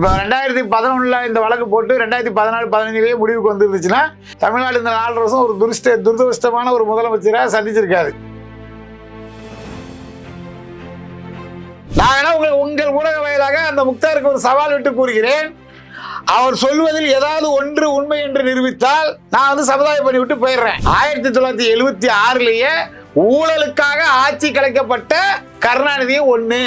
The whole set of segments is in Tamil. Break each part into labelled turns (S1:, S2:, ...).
S1: இப்போ 2011 இந்த வழக்கு போட்டு 2014-15 முடிவுக்கு வந்துருந்துச்சுன்னா தமிழ்நாடு இந்த 4 வருஷம் ஒரு துரதிருஷ்டமான ஒரு முதலமைச்சராக சந்திச்சிருக்காரு. நான் வேணா உங்கள் ஊடக வாயிலாக அந்த முக்தாருக்கு ஒரு சவால் விட்டு கூறுகிறேன். அவர் சொல்வதில் ஏதாவது ஒன்று உண்மை என்று நிரூபித்தால் நான் சமுதாய பண்ணி விட்டு போயிடுறேன். 1976 ஊழலுக்காக ஆட்சி கலைக்கப்பட்ட கருணாநிதியும் ஒண்ணு.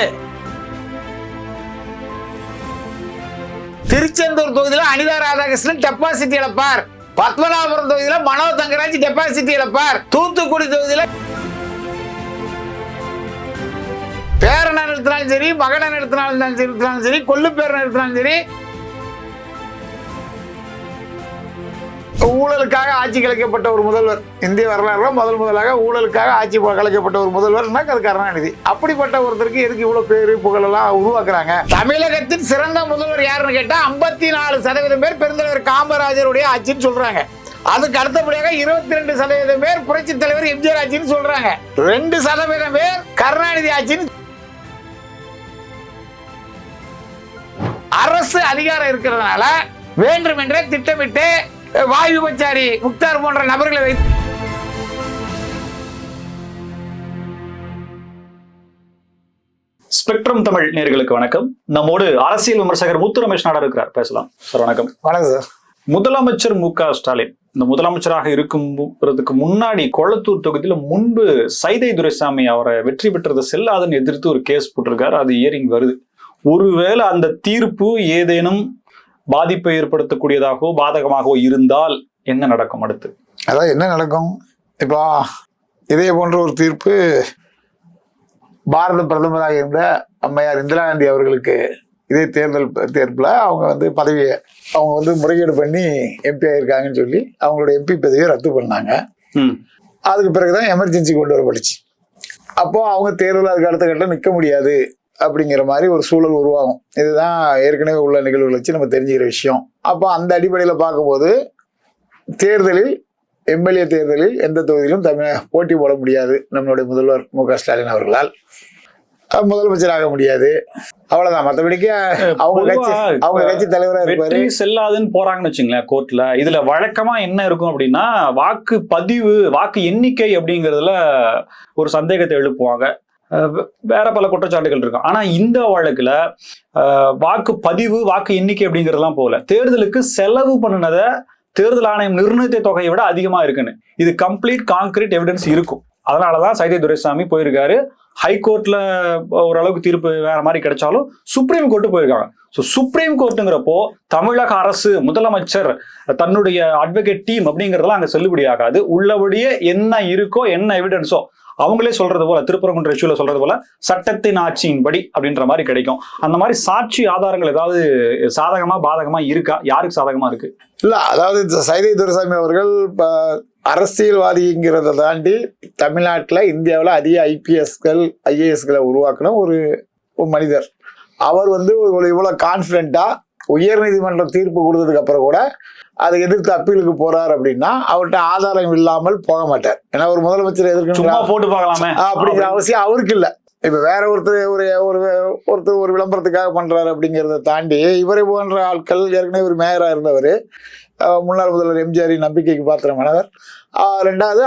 S1: திருச்செந்தூர் தொகுதியில் அனிதா ராதாகிருஷ்ணன் டெபாசிட் இழப்பார். பத்மநாபபுரம் தொகுதியில் மனோ தங்கராஜ் டெபாசிட் இழப்பார். தூத்துக்குடி தொகுதியில் பேரனை நிறுத்தினாலும் சரி, மகனை நிறுத்தினாலும் சரி, கொள்ளு பேரனை நிறுத்தினாலும் சரி, ஊழலுக்காக ஆட்சி கலைக்கப்பட்ட ஒரு முதல்வர் இந்திய வரலாறுல முதலாக ஊழலுக்காக ஆட்சி கலைக்கப்பட்ட ஒரு முதல்வர்னா அது கருணாநிதி. அப்படிப்பட்ட ஒருத்தருக்கு எதுக்கு இவ்வளவு பேரு புகழெல்லாம் உருவாக்குறாங்க? தமிழகத்தின் சிறந்த முதல்வர் யாருன்னு கேட்டா 54% பேர் பெருந்தலைவர் காமராஜருடைய ஆட்சின்னு சொல்றாங்க. அதுக்கு அடுத்தபடியாக 22% பேர் புரட்சி தலைவர் எம்ஜிஆர் ஆட்சின்னு சொல்றாங்க. 2% பேர் கருணாநிதி ஆட்சின்னு. அரசு அதிகாரம் இருக்கிறதுனால வேண்டுமென்றே திட்டமிட்டு வாயு விபச்சாரி முக்தார் போன்ற நபர்களை வைத்து
S2: ஸ்பெக்ட்ரம் தமிழ் நேயர்களுக்கு வணக்கம். நம்மோடு அரசியல் விமர்சகர் முத்து ரமேஷ் நாடார் இருக்கிறார். பேசலாம் சார். வணக்கம்.
S1: வணக்கம் சார்.
S2: முதலமைச்சர் மு.க. ஸ்டாலின் இந்த முதலமைச்சராக இருக்குறதுக்கு முன்னாடி கொளத்தூர் தொகுதியில முன்பு சைதை துரைசாமி அவரை வெற்றி பெற்றது செல்லாதுன்னு எதிர்த்து ஒரு கேஸ் போட்டிருக்காரு. அது இயரிங் வருது. ஒருவேளை அந்த தீர்ப்பு ஏதேனும் பாதிப்பை ஏற்படுத்தக்கூடியதாகவோ பாதகமாகவோ இருந்தால் என்ன நடக்கும் அடுத்து?
S1: அதான் என்ன நடக்கும்? இப்போ இதே போன்ற ஒரு தீர்ப்பு பாரத பிரதமராக இருந்த அம்மையார் இந்திரா காந்தி அவர்களுக்கு இதே தேர்தல் அவங்க பதவியை அவங்க முறைகேடு பண்ணி எம்பி ஆயிருக்காங்கன்னு சொல்லி அவங்களோட எம்பி பதவியை ரத்து பண்ணாங்க. அதுக்கு பிறகுதான் எமர்ஜென்சி கொண்டு வரப்பட்டுச்சு. அப்போ அவங்க தேர்தல் அதுக்கு அடுத்த கட்டம் நிற்க முடியாது அப்படிங்கிற மாதிரி ஒரு சூழல் உருவாகும். இதுதான் ஏற்கனவே உள்ள நிகழ்வுகளை வச்சு நம்ம தெரிஞ்சுக்கிற விஷயம். அப்போ அந்த அடிப்படையில் பார்க்கும்போது தேர்தலில் எம்எல்ஏ தேர்தலில் எந்த தொகுதியிலும் போட்டி போட முடியாது நம்மளுடைய முதல்வர் மு.க. ஸ்டாலின் அவர்களால். முதலமைச்சராக முடியாது, அவ்வளவுதான். மற்றபடிக்கு அவங்க கட்சி தலைவராக இருப்பாரு.
S2: செல்லாதுன்னு போறாங்கன்னு வச்சுங்களேன் கோர்ட்ல. இதுல வழக்கமா என்ன இருக்கும் அப்படின்னா வாக்கு பதிவு, வாக்கு எண்ணிக்கை அப்படிங்கறதுல ஒரு சந்தேகத்தை எழுப்புவாங்க. வேற பல குற்றச்சாட்டுகள் இருக்கும். ஆனா இந்த வழக்குல வாக்கு பதிவு, வாக்கு எண்ணிக்கை அப்படிங்கறதெல்லாம் போல தேர்தலுக்கு செலவு பண்ணினதை தேர்தல் ஆணையம் நிர்ணயித்த தொகையை விட அதிகமா இருக்குன்னு இது கம்ப்ளீட் கான்கிரீட் எவிடன்ஸ் இருக்கும். அதனாலதான் சைதை துரைசாமி போயிருக்காரு. ஹைகோர்ட்ல ஓரளவுக்கு தீர்ப்பு வேற மாதிரி கிடைச்சாலும் சுப்ரீம் கோர்ட்டு போயிருக்காங்க. சுப்ரீம் கோர்ட்டுங்கிறப்போ தமிழக அரசு, முதலமைச்சர், தன்னுடைய அட்வொகேட் டீம் அப்படிங்கறதெல்லாம் அங்க செல்லுபடி ஆகாது. உள்ளபடியே என்ன இருக்கோ, என்ன எவிடன்ஸோ அவங்களே சொல்றது போல, திருப்பரங்குன்ற இஷ்யூல சொல்றது போல சட்டத்தின் ஆட்சியின்படி அப்படின்ற மாதிரி கிடைக்கும். அந்த மாதிரி சாட்சி ஆதாரங்கள் ஏதாவது சாதகமா பாதகமா இருக்கா? யாருக்கு சாதகமா இருக்கு?
S1: இல்ல, அதாவது சைதை துரைசாமி அவர்கள் அரசியல்வாதிங்கிறத தாண்டி தமிழ்நாட்டில் இந்தியாவில் அதிக ஐபிஎஸ்கள் ஐஏஎஸ்களை உருவாக்கின ஒரு மனிதர். அவர் இவ்வளவு கான்பிடென்டா உயர்நீதிமன்றம் தீர்ப்பு கொடுத்ததுக்கு அப்புறம் கூட அதை எதிர்த்து அப்பீலுக்கு போறாரு அப்படின்னா அவர்கிட்ட ஆதாரம் இல்லாமல் போக மாட்டார். ஏன்னா ஒரு முதலமைச்சர் எதிர்க்கணும்
S2: போட்டு பார்க்கலாமே
S1: அப்படிங்கிற அவசியம் அவருக்கு இல்லை. இப்ப வேற ஒருத்தர் ஒரு விளம்பரத்துக்காக பண்றாரு அப்படிங்கிறத தாண்டி இவரை போன்ற ஆட்கள், ஏற்கனவே ஒரு மேயரா இருந்தவர், முன்னாள் முதல்வர் எம்ஜிஆர் நம்பிக்கைக்கு பாத்திரமானவர். ரெண்டாவது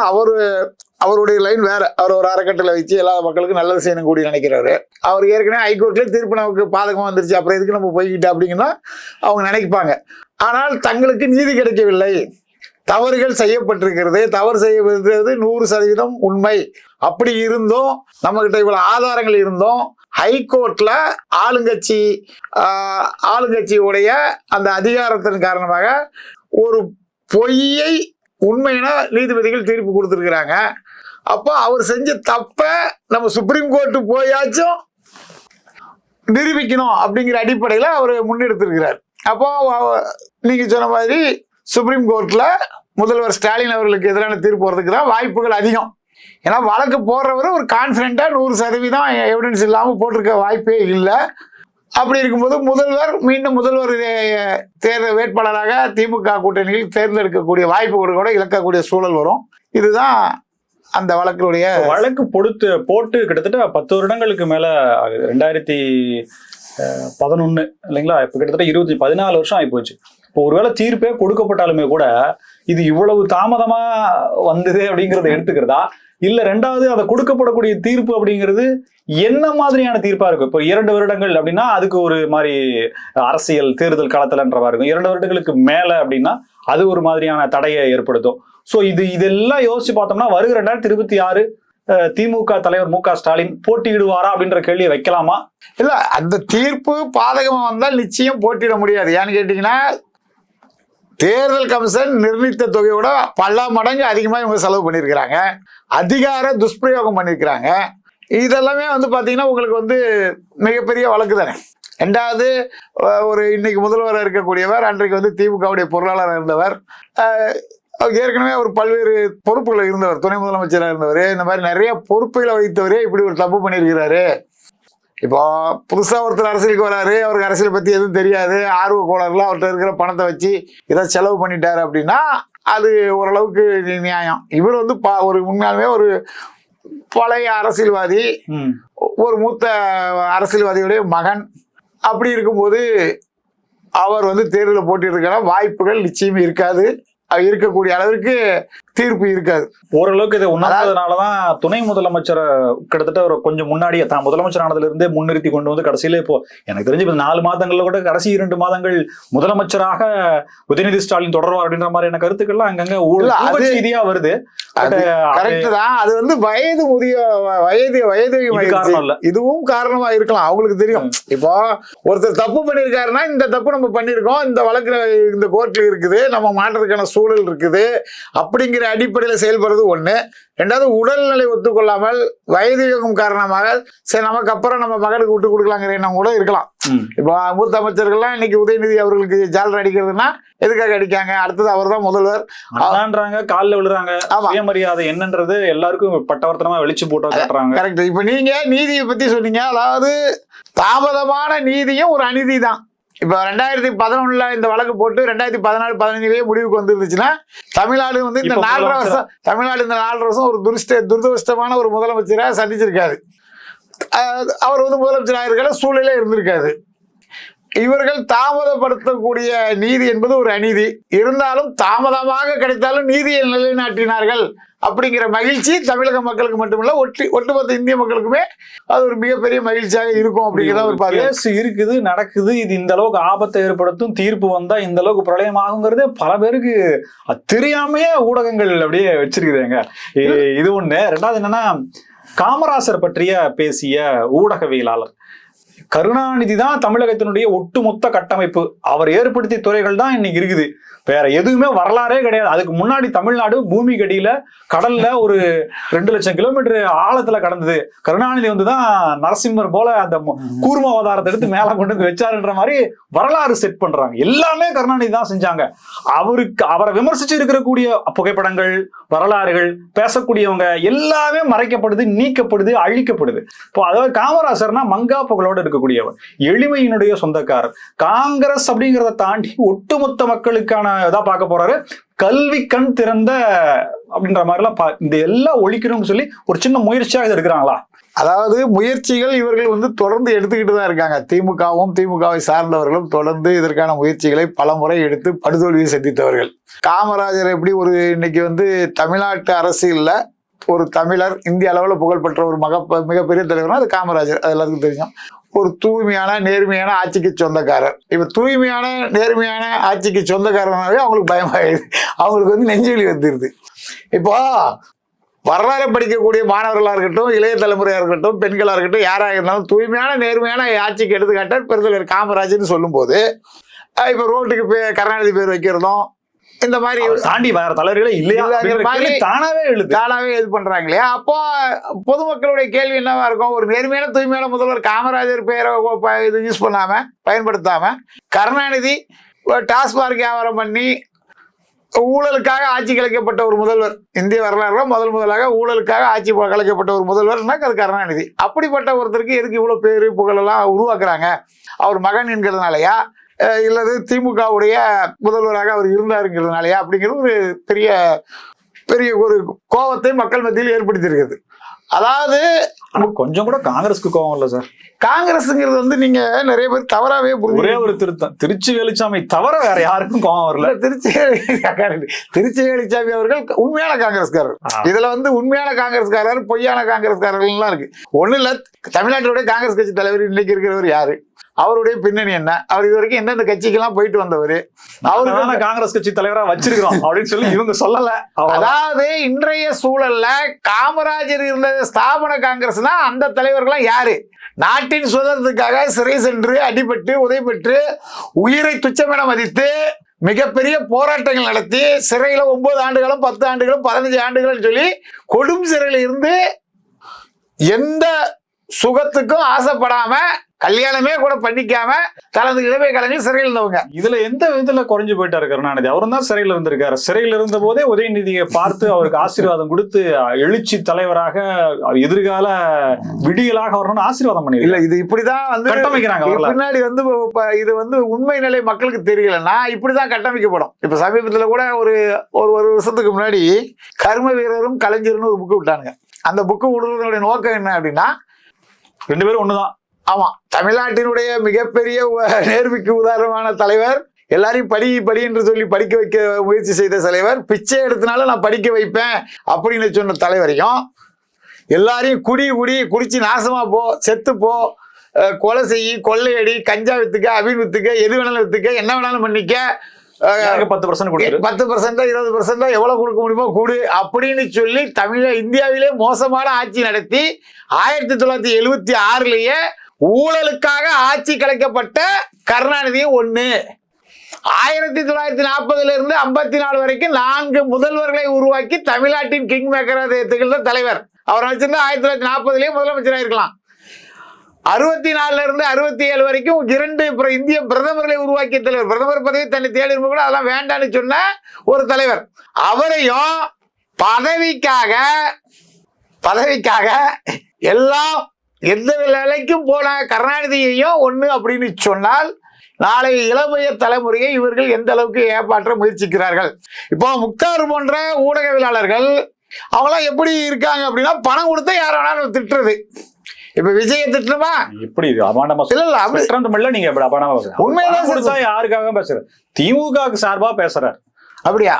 S1: அவருடைய லைன் வேற. அவர் ஒரு அறக்கட்டளை வச்சு எல்லா மக்களுக்கும் நல்லது செய்யணும் கூடி நினைக்கிறவரு. அவர் ஏற்கனவே ஹைகோர்ட்லேயே தீர்ப்பு நமக்கு பாதகமாக வந்துருச்சு, அப்புறம் எதுக்கு நம்ம போய்கிட்டு அப்படிங்கன்னா அவங்க நினைப்பாங்க. ஆனால் தங்களுக்கு நீதி கிடைக்கவில்லை, தவறுகள் செய்யப்பட்டிருக்கிறது, தவறு செய்யப்பட்டிருக்கிறது 100% உண்மை. அப்படி இருந்தும் நம்ம கிட்ட இவ்வளவு ஆதாரங்கள் இருந்தும் ஹைகோர்ட்ல ஆளுங்கட்சியுடைய அந்த அதிகாரத்தின் காரணமாக ஒரு பொய்யை உண்மையினா நீதிபதிகள் தீர்ப்பு கொடுத்துருக்குறாங்க. அப்போ அவர் செஞ்ச தப்ப நம்ம சுப்ரீம் கோர்ட்டு போயாச்சும் நிரூபிக்கணும் அப்படிங்கிற அடிப்படையில் அவர் முன்னெடுத்திருக்கிறார். அப்போ நீங்க சொன்ன மாதிரி சுப்ரீம் கோர்ட்ல முதல்வர் ஸ்டாலின் அவர்களுக்கு எதிரான தீர்ப்பு வரதுக்கு தான் வாய்ப்புகள் அதிகம். ஏன்னா வழக்கு போடுறவர் ஒரு கான்பிடென்டா 100% எவிடன்ஸ் இல்லாமல் போட்டிருக்க வாய்ப்பே இல்லை. அப்படி இருக்கும்போது மீண்டும் முதல்வர் தேர்தல் வேட்பாளராக திமுக கூட்டணியில் தேர்ந்தெடுக்கக்கூடிய வாய்ப்புகள் கூட இழக்கக்கூடிய சூழல் வரும். இதுதான் அந்த வழக்கு போட்டு
S2: கிட்டத்தட்ட 10 வருடங்களுக்கு மேல ஆகுது. 11 இல்லைங்களா? இப்போ கிட்டத்தட்ட 14 வருஷம் ஆகி போச்சு. இப்போ ஒருவேளை தீர்ப்பே கொடுக்கப்பட்டாலுமே கூட இது இவ்வளவு தாமதமா வந்தது அப்படிங்கறத எடுத்துக்கிறதா, இல்ல ரெண்டாவது அதை கொடுக்கப்படக்கூடிய தீர்ப்பு அப்படிங்கிறது என்ன மாதிரியான தீர்ப்பா இருக்கும்? இப்போ 2 வருடங்கள் அப்படின்னா அதுக்கு ஒரு மாதிரி அரசியல் தேர்தல் களத்துலன்றவா இருக்கும். 2 வருடங்களுக்கு மேல அப்படின்னா அது ஒரு மாதிரியான தடையை ஏற்படுத்தும். சோ இதெல்லாம் யோசிச்சு பார்த்தோம்னா வருகிற 2026 திமுக தலைவர் மு க ஸ்டாலின் போட்டியிடுவாரா அப்படின்ற கேள்வியை வைக்கலாமா?
S1: இல்ல, அந்த தீர்ப்பு பாதகமா வந்தால் நிச்சயம் போட்டியிட முடியாது. ஏன்னு கேட்டீங்கன்னா, தேர்தல் கமிஷன் நிர்ணயித்த தொகையோட பல மடங்கு அதிகமா இவங்க செலவு பண்ணியிருக்கிறாங்க, அதிகார துஷ்பிரயோகம் பண்ணியிருக்கிறாங்க. இதெல்லாமே பாத்தீங்கன்னா உங்களுக்கு மிகப்பெரிய வழக்கு தானே. ரெண்டாவது, ஒரு இன்னைக்கு முதல்வராக இருக்கக்கூடியவர் அன்றைக்கு திமுகவுடைய பொருளாளராக இருந்தவர், ஏற்கனவே ஒரு பல்வேறு பொறுப்புகளை இருந்தவர், துணை முதலமைச்சராக இருந்தவர், இந்த மாதிரி நிறைய பொறுப்புகளை வைத்தவரே இப்படி ஒரு தப்பு பண்ணியிருக்கிறாரு. இப்போ புதுசா ஒருத்தர் அரசியலுக்கு வராரு, அவருக்கு அரசியலை பத்தி எதுவும் தெரியாது, ஆர்வ கோளாறுல அவர்கிட்ட இருக்கிற பணத்தை வச்சு ஏதாவது செலவு பண்ணிட்டாரு அப்படின்னா அது ஓரளவுக்கு நியாயம். இவர் ஒரு உண்மையாலுமே ஒரு பழைய அரசியல்வாதி, ஒரு மூத்த அரசியல்வாதியுடைய மகன். அப்படி இருக்கும்போது அவர் தேர்தலில் போட்டியிருக்கிற வாய்ப்புகள் நிச்சயம் இருக்காது, இருக்கக்கூடிய அளவிற்கு தீர்ப்பு இருக்காது.
S2: ஓரளவுக்கு இதை உணர்ந்ததுனாலதான் துணை முதலமைச்சரை கிட்டத்தட்ட ஒரு கொஞ்சம் முன்னாடியே தான் முதலமைச்சர் ஆனதுல இருந்தே முன்னிறுத்தி கொண்டு கடைசியில இப்போ எனக்கு தெரிஞ்சு 4 மாதங்கள்ல கூட கடைசி 2 மாதங்கள் முதலமைச்சராக உதயநிதி ஸ்டாலின் தொடர்வார் அப்படின்ற மாதிரியான கருத்துக்கள்லாம் அங்கங்க ஊழல் செய்தியா வருது.
S1: கரெக்ட் தான். அது வயது முதிய வயது இதுவும் காரணமா இருக்கலாம், அவங்களுக்கு தெரியும். இப்போ ஒருத்தர் தப்பு பண்ணியிருக்காருன்னா இந்த தப்பு நம்ம பண்ணியிருக்கோம், இந்த வழக்கு இந்த கோர்ட்ல இருக்குது, நம்ம மாற்றத்துக்கான சூழல் இருக்குது அப்படிங்கிற அடிப்படையில் செயல்படுறது ஒண்ணு. ரெண்டாவது, உடல்நிலை ஒத்துக்கொள்ளாமல் வயது யோகம் காரணமாக சரி நமக்கு அப்புறம் நம்ம மகனுக்கு விட்டு கொடுக்கலாங்கிற எண்ணம் கூட இருக்கலாம். இப்போ மூத்த அமைச்சர்கள்லாம் இன்னைக்கு உதயநிதி அவர்களுக்கு ஜாலர் அடிக்கிறதுனா எதுக்காக அடிக்காங்க? அடுத்தது அவர் தான் முதல்வர்
S2: காலில் விழுறாங்க, சுயமரியாதை என்னன்றது எல்லாருக்கும் பட்டவர்த்தனமா வெளிச்சு போட்டு காட்டுறாங்க.
S1: கரெக்ட். இப்ப நீங்க நீதியை பத்தி சொன்னீங்க, அதாவது தாமதமான நீதியும் ஒரு அநீதி தான். இப்ப 2011 இந்த வழக்கு போட்டு 2014-15 முடிவுக்கு வந்துருந்துச்சுன்னா தமிழ்நாடு இந்த 4.5 வருஷம் தமிழ்நாடு இந்த 4.5 வருஷம் ஒரு துரதிருஷ்டமான ஒரு முதலமைச்சரை சந்திச்சிருக்காரு. அவர் முதலமைச்சராக இருக்கிற சூழலே இருந்திருக்காது. இவர்கள் தாமதப்படுத்தக்கூடிய நீதி என்பது ஒரு அநீதி. இருந்தாலும் தாமதமாக கிடைத்தாலும் நீதியை நிலைநாட்டினார்கள் அப்படிங்கிற மகிழ்ச்சி தமிழக மக்களுக்கு மட்டுமில்ல ஒட்டுமொத்த இந்திய மக்களுக்குமே அது ஒரு மிகப்பெரிய மகிழ்ச்சியாக இருக்கும். அப்படிங்கிறத ஒரு
S2: கேஸ் இருக்குது, நடக்குது, இது இந்த அளவுக்கு ஆபத்தை ஏற்படுத்தும், தீர்ப்பு வந்தா இந்த அளவுக்கு பிரளயம் ஆகுங்கிறதே பல பேருக்கு தெரியாமையே ஊடகங்கள் அப்படியே வச்சிருக்குதுங்க. இது ஒண்ணு. ரெண்டாவது என்னன்னா, காமராசர் பற்றிய பேசிய ஊடகவியலாளர் கருணாநிதி தான் தமிழகத்தினுடைய ஒட்டுமொத்த கட்டமைப்பு, அவர் ஏற்படுத்திய துறைகள் தான் இன்னைக்கு இருக்குது, வேற எதுவுமே வரலாறே கிடையாது. அதுக்கு முன்னாடி தமிழ்நாடு பூமிக்கு அடியில கடல்ல ஒரு 2 லட்சம் கிலோமீட்டர் ஆழத்துல கடந்தது. கருணாநிதி தான் நரசிம்மர் போல அந்த கூர்ம அவதாரத்தை எடுத்து மேல கொண்டு வச்சாருன்ற மாதிரி வரலாறு செட் பண்றாங்க. எல்லாமே கருணாநிதி தான் செஞ்சாங்க. அவரை விமர்சிச்சு இருக்கக்கூடிய புகைப்படங்கள், வரலாறுகள், பேசக்கூடியவங்க எல்லாமே மறைக்கப்படுது, நீக்கப்படுது, அழிக்கப்படுது. இப்போ அதாவது காமராசர்னா மங்கா புகழோடு இருக்கக்கூடியவர், எளிமையினுடைய சொந்தக்காரர். காங்கிரஸ் அப்படிங்கிறத தாண்டி ஒட்டுமொத்த மக்களுக்கான இதா பார்க்க போறாரு. கல்வி கண் திறந்த அப்படின்ற மாதிரிலாம் இந்த எல்லாம் ஒழிக்கணும்னு சொல்லி ஒரு சின்ன முயற்சியாக எடுக்கிறாங்களா?
S1: அதாவது முயற்சிகள் இவர்கள் தொடர்ந்து எடுத்துக்கிட்டு தான் இருக்காங்க. திமுகவை சார்ந்தவர்களும் தொடர்ந்து இதற்கான முயற்சிகளை பல முறை எடுத்து படுதோல்வியை சந்தித்தவர்கள். காமராஜர் எப்படி ஒரு இன்னைக்கு தமிழ்நாட்டு அரசியல்ல ஒரு தமிழர், இந்திய அளவில் புகழ்பெற்ற ஒரு மிகப்பெரிய தலைவர்னா அது காமராஜர், அது எல்லாத்துக்கும் தெரியும். ஒரு தூய்மையான நேர்மையான ஆட்சிக்கு சொந்தக்காரர். இப்ப தூய்மையான நேர்மையான ஆட்சிக்கு சொந்தக்காரனாவே அவங்களுக்கு பயமாயிடுது, அவங்களுக்கு நெஞ்சுவலி வந்துருது. இப்போ வரலாறு படிக்கக்கூடிய மாணவர்களா இருக்கட்டும், இளைய தலைமுறையா இருக்கட்டும், பெண்களா இருக்கட்டும், யாராக இருந்தாலும் தூய்மையான நேர்மையான ஆட்சிக்கு எடுத்துக்காட்ட பெருந்தலைவர் காமராஜர்னு சொல்லும் போது இப்ப ரோட்டுக்கு கருணாநிதி பேர் வைக்கிறதும் இந்த மாதிரி
S2: தாண்டி வேற தலைவர்களே இல்லையா
S1: தானாவே இது பண்றாங்க இல்லையா? அப்போ பொதுமக்களுடைய கேள்வி என்னவா இருக்கும்? ஒரு நேர்மையான தூய்மையான முதல்வர் காமராஜர் பேரை இது யூஸ் பண்ணாம பயன்படுத்தாம கருணாநிதி டாஸ்மார்க் வியாபாரம் பண்ணி ஊழலுக்காக ஆட்சி கலைக்கப்பட்ட ஒரு முதல்வர், இந்திய வரலாறுல முதலாக ஊழலுக்காக ஆட்சி கலைக்கப்பட்ட ஒரு முதல்வர்னா அது கருணாநிதி. அப்படிப்பட்ட ஒருத்தருக்கு எதுக்கு இவ்வளவு பேரு புகழெல்லாம் உருவாக்குறாங்க? அவர் மகன் என்கிறதுனாலயா, இல்லது திமுகவுடைய முதல்வராக அவர் இருந்தாருங்கிறதுனாலயா அப்படிங்கிறது ஒரு பெரிய ஒரு கோபத்தை மக்கள் மத்தியில் ஏற்படுத்தியிருக்கிறது. அதாவது
S2: கொஞ்சம் கூட காங்கிரஸ்க்கு கோவம் இல்ல சார்.
S1: காங்கிரஸ்ங்கிறது வந்து நீங்க நிறைய பேர் தவறாவே
S2: ஒரே ஒரு திருத்தம், திருச்சி வேலுச்சாமி தவிர வேற யாருக்கும் கோவம் வரல.
S1: திருச்சி வேலுச்சாமி அவர்கள் உண்மையான காங்கிரஸ்காரர். இதுல வந்து உண்மையான காங்கிரஸ்காரர், பொய்யான காங்கிரஸ்காரர்கள் எல்லாம் இருக்கு. ஒண்ணு இல்ல, தமிழ்நாட்டுடைய காங்கிரஸ் கட்சி தலைவர் இன்னைக்கு இருக்கிறவர் யாரு, அவருடைய பின்னணி என்ன, அவர் இது வரைக்கும் எந்தெந்த கட்சிக்கெல்லாம் போயிட்டு வந்தவர், அவரு
S2: காங்கிரஸ் கட்சி தலைவரா வச்சிருக்கிறோம் அப்படின்னு சொல்லி இவங்க சொல்லல.
S1: அதாவது இன்றைய சூழல்ல காமராஜர் இருந்த ஸ்தாபன காங்கிரஸ்னா அந்த தலைவர்கள்லாம் யாரு? நாட்டின் சுதந்திரத்துக்காக சிறை சென்று அடிபட்டு உதைப்பட்டு உயிரை துச்சமென மதித்து மிகப்பெரிய போராட்டங்கள் நடத்தி சிறையில 9 ஆண்டுகளும் 10 ஆண்டுகளும் 15 ஆண்டுகளும் சொல்லி கொடும் சிறையில இருந்து எந்த சுகத்துக்கும் ஆசைப்படாம கல்யாணமே கூட பண்ணிக்காம தனது இளமை கலைஞர் சிறையில் இருந்தவங்க.
S2: இதுல எந்த விதத்துல குறைஞ்சு போயிட்டாரு கருணாநிதி? அவரும் தான் சிறையில் இருந்திருக்காரு. சிறையில் இருந்த போதே உதயநிதியை பார்த்து அவருக்கு ஆசீர்வாதம் கொடுத்து எழுச்சி தலைவராக எதிர்கால விடியலாக வரணும்னு ஆசீர்வாதம் பண்ணி
S1: இல்ல. இது இப்படிதான் வந்து கட்டமைக்கிறாங்க. பின்னாடி வந்து இது வந்து உண்மை நிலை மக்களுக்கு தெரியலன்னா இப்படிதான் கட்டமைக்கப்படும். இப்ப சமீபத்துல கூட ஒரு வருஷத்துக்கு முன்னாடி கர்ம வீரரும் கலைஞர்னு ஒரு புக்கு விட்டானுங்க. அந்த புக்கு விடுறதுடைய நோக்கம் என்ன அப்படின்னா,
S2: 2 பேரும் ஒண்ணுதான்.
S1: ஆமா, தமிழ்நாட்டினுடைய மிகப்பெரிய நேர்மைக்கு உதாரணமான தலைவர், எல்லாரையும் படி என்று சொல்லி படிக்க வைக்க முயற்சி செய்த தலைவர், பிச்சை எடுத்தனால நான் படிக்க வைப்பேன் அப்படின்னு சொன்ன தலைவரையும், எல்லாரையும் குடிச்சு நாசமா போ, செத்து போ, கொலை செய்யி, கொள்ளையடி, கஞ்சா வித்துக்க, அபின் வித்துக்க, எது வேணாலும் வித்துக்க, என்ன வேணாலும் பண்ணிக்க,
S2: 10%
S1: 20% எவ்வளவு கொடுக்க முடியுமோ கூடு அப்படின்னு சொல்லி இந்தியாவிலே மோசமான ஆட்சி நடத்தி 1976லயே ஊழலுக்காக ஆட்சி கலைக்கப்பட்ட கருணாநிதியும் ஒண்ணு. 1940 இருந்து 54 வரைக்கும் 4 முதல்வர்களை உருவாக்கி தமிழ்நாட்டின் கிங் மேக்கராக திகழ்ந்த தலைவர். அவர் வச்சிருந்தா 1940லயே முதலமைச்சராக இருக்கலாம். 64 இருந்து 67 வரைக்கும் 2 இந்திய பிரதமர்களை உருவாக்கிய தலைவர். பிரதமர் பதவி தன்னை தேடி கூட அதெல்லாம் வேண்டான்னு சொன்ன ஒரு தலைவர். அவரையும் பதவிக்காக எல்லாம் எந்த நிலைக்கும் போன கருணாநிதியையும் ஒண்ணு அப்படின்னு சொன்னால், நாளைய இளமைய தலைமுறையை இவர்கள் எந்த அளவுக்கு ஏமாற்ற முயற்சிக்கிறார்கள். இப்போ முக்தார் போன்ற ஊடகவியலாளர்கள் அவங்களாம் எப்படி இருக்காங்க அப்படின்னா, பணம் கொடுத்தா யார வேணாலும் திட்டுறது. இப்ப விஜய திட்டமா
S2: எப்படி அபாண்டமா இல்ல, நீங்க உண்மையில யாருக்காக பேசுற? திமுக சார்பா பேசுறாரு.
S1: அப்படியா?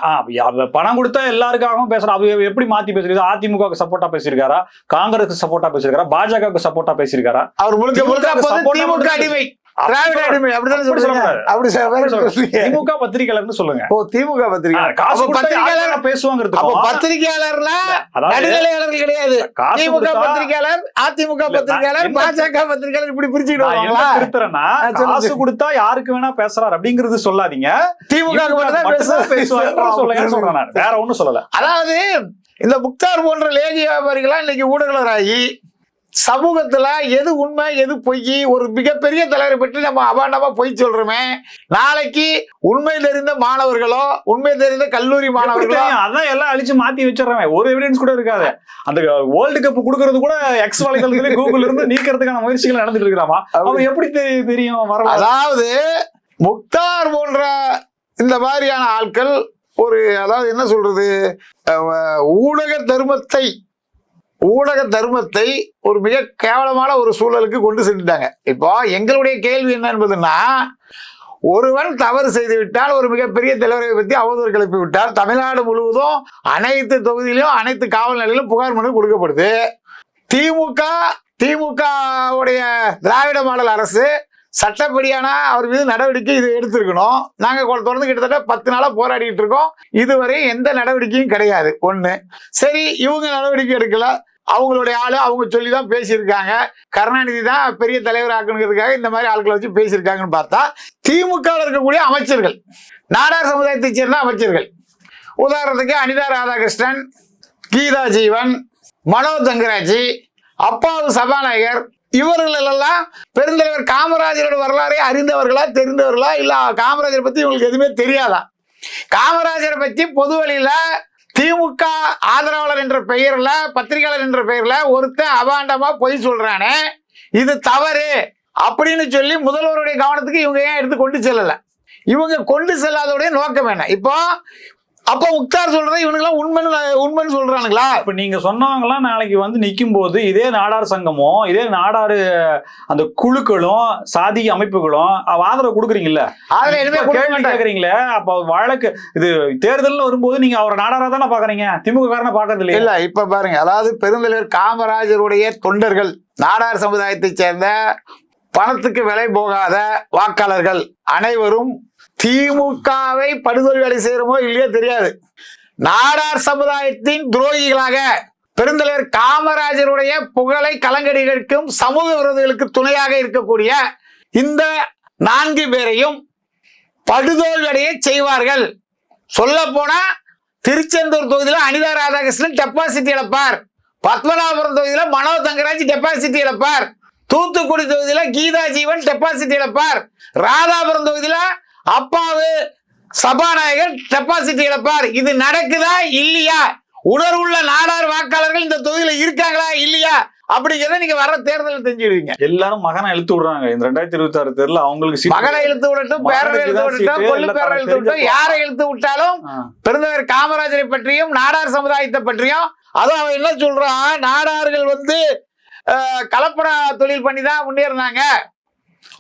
S2: பணம் கொடுத்தா எல்லாருக்காகவும் பேசுறாரு. அது எப்படி மாத்தி பேசுறது? அதிமுக சப்போர்ட்டா பேசியிருக்காரா, காங்கிரஸ் சப்போர்ட்டா பேசியிருக்காரா, பாஜக சப்போர்ட்டா பேசியிருக்காரா?
S1: அவர் திமுக அடிமை, திராவிட அடிமை அப்படிதான் சொல்லுவாங்க. அப்படி
S2: திமுக பத்திரிகையாளர்னு சொல்லுங்க.
S1: ஓ, திமுக பத்திரிகையாளர்
S2: பேசுவாங்கிறது.
S1: பத்திரிகையாளர்ல நடுநிலையாளர்கள் கிடையாது. திமுக பத்திரிகையாளர், அதிமுக பத்திரிகையாளர், பாஜக பத்திரிகையாளர் இப்படி பிரிச்சுக்கிடுவாங்களா?
S2: காசு கொடுத்தா யாருக்கு வேணா பேசுறாரு அப்படிங்கிறது சொல்லாதீங்க.
S1: திமுக
S2: பேசுவாங்க சொல்றேன், வேற ஒண்ணும் சொல்லல.
S1: அதாவது இந்த முக்தார் போன்ற லேகி வியாபாரிகளா இன்னைக்கு ஊடகராகி சமூகத்துல எது உண்மை எது பொய், ஒரு மிகப்பெரிய தலைவரை பற்றி நம்ம அபாண்டமா பொய் சொல்றோமே, நாளைக்கு உண்மை தெரிந்த மாணவர்களோ, உண்மை தெரிந்த கல்லூரி மாணவர்களோ
S2: அதான் எல்லாம் அழிச்சு மாத்தி வச்சிடறேன். ஒரு எவிடன்ஸ் கூட இருக்காது. அந்த வேர்ல்டு கப் கொடுக்கறது கூட எக்ஸ் வலைதளத்துல கூகுள் இருந்து நீக்கிறதுக்கான முயற்சிகள் நடந்துட்டு இருக்கிறாமா? அவங்க எப்படி தெரியும்? அதாவது
S1: முக்தார் போன்ற இந்த மாதிரியான ஆட்கள் அதாவது என்ன சொல்றது, ஊடக தர்மத்தை ஒரு மிக கேவலமான ஒரு சூழலுக்கு கொண்டு சென்றுட்டாங்க. இப்போ எங்களுடைய கேள்வி என்ன என்பதுன்னா, ஒருவன் தவறு செய்து விட்டால், ஒரு மிகப்பெரிய தலைவரை பற்றி அவதூறு கிளப்பி விட்டால், தமிழ்நாடு முழுவதும் அனைத்து தொகுதியிலும் அனைத்து காவல் நிலையிலும் புகார் மனு கொடுக்கப்படுது. திமுக உடைய திராவிட மாடல் அரசு சட்டப்படியான அவர் மீது நடவடிக்கை இது எடுத்திருக்கணும். நாங்க தொடர்ந்து கிட்டத்தட்ட 10 நாளா போராடிட்டு இருக்கோம். இதுவரை எந்த நடவடிக்கையும் கிடையாது. ஒண்ணு. சரி, இவங்க நடவடிக்கை எடுக்கல, அவங்களுடைய ஆளு அவங்க சொல்லிதான் பேசியிருக்காங்க, கருணாநிதி தான் பெரிய தலைவர் ஆக்கணுங்கிறதுக்காக இந்த மாதிரி ஆட்களை வச்சு பேசியிருக்காங்கன்னு பார்த்தா, திமுக இருக்கக்கூடிய அமைச்சர்கள், நாடார் சமுதாயத்தை சேர்ந்த அமைச்சர்கள், உதாரணத்துக்கு அனிதா ராதாகிருஷ்ணன், கீதா ஜீவன், மனோ தங்கராஜ், அப்பாவு சபாநாயகர், இவர்கள் எல்லாம் பெருந்தலைவர் காமராஜரோட வரலாறை அறிந்தவர்களா, தெரிந்தவர்களா, இல்ல காமராஜரை பத்தி இவங்களுக்கு எதுவுமே தெரியாதா? காமராஜரை பத்தி பொது வழியில திமுக ஆதரவாளர் என்ற பெயர்ல, பத்திரிகையாளர் என்ற பெயர்ல ஒருத்தன் அபாண்டமா பொய் சொல்றானே, இது தவறு அப்படின்னு சொல்லி முதல்வருடைய கவனத்துக்கு இவங்க ஏன் எடுத்து கொண்டு செல்லல? இவங்க கொண்டு செல்லாதோடைய நோக்கம் என்ன? இப்போ அப்ப முக்தார் சொல்றது இவனுங்களாம் உண்மைன்னு சொல்றானுங்களா?
S2: இப்ப நீங்க சொன்னவங்க எல்லாம் நாளைக்கு வந்து நிக்கும் போது இதே நாடார் சங்கமும் இதே நாடாரு அந்த குழுக்களும் சாதி அமைப்புகளும் ஆதரவு கொடுக்குறீங்கல்ல,
S1: அதுல எதுவுமே
S2: கேள்வி கேக்குறீங்களே. அப்ப வழக்கு இது தேர்தல்னு வரும்போது நீங்க அவரை நாடாரா தானே பாக்குறீங்க, திமுக காரனை பாக்குறது இல்லையா?
S1: இல்ல இப்ப பாருங்க, அதாவது பெருந்தலைவர் காமராஜருடைய தொண்டர்கள், நாடார் சமுதாயத்தை சேர்ந்த பணத்துக்கு விலை போகாத வாக்காளர்கள் அனைவரும் திமுகவை படுகொலை வேலை செய்யறமோ இல்லையோ தெரியாது, நாடார் சமுதாயத்தின் துரோகிகளாக பெருந்தலைவர் காமராஜருடைய புகழை கலங்கடிகளுக்கும் சமூக விரோதிகளுக்கு துணையாக இருக்கக்கூடிய இந்த 4 பேரையும் படுதோல்வியடைய செய்வார்கள். சொல்ல போனா திருச்செந்தூர் தொகுதியில அனிதா ராதாகிருஷ்ணன் டெபாசிட் இழப்பார், பத்மநாபபுரம் தொகுதியில மனோ தங்கராஜ் டெபாசிட் இழப்பார், தூத்துக்குடி தொகுதியில கீதா ஜீவன் டெபாசிட் இழப்பார், ராதாபுரம் தொகுதியில அப்பாவு சபாநாயகர் டெபாசிட் இழப்பார். இது நடக்குதா இல்லையா? உணர்வுள்ள நாடார் வாக்காளர்கள் இந்த தொகுதியில இருக்காங்களா இல்லையா அப்படிங்கிறத நீங்க வர தேர்தல் தெரிஞ்சுடுவீங்க.
S2: எல்லாரும் மகனை இழுத்து விடுறாங்க. இந்த 2026 தேர்தல் அவங்களுக்கு
S1: மகனை இழுத்து விடட்டும், பேரனை இழுத்து விடட்டும், கொள்ளு பேரனை இழுத்து விட்டோம், யாரை இழுத்து விட்டாலும் பெருந்தலைவர் காமராஜரை பற்றியும் நாடார் சமுதாயத்தை பற்றியும், அதுவும் அவன் என்ன சொல்றான், நாடார்கள் வந்து கலப்பட தொழில் பண்ணி தான் முன்னேறினாங்க,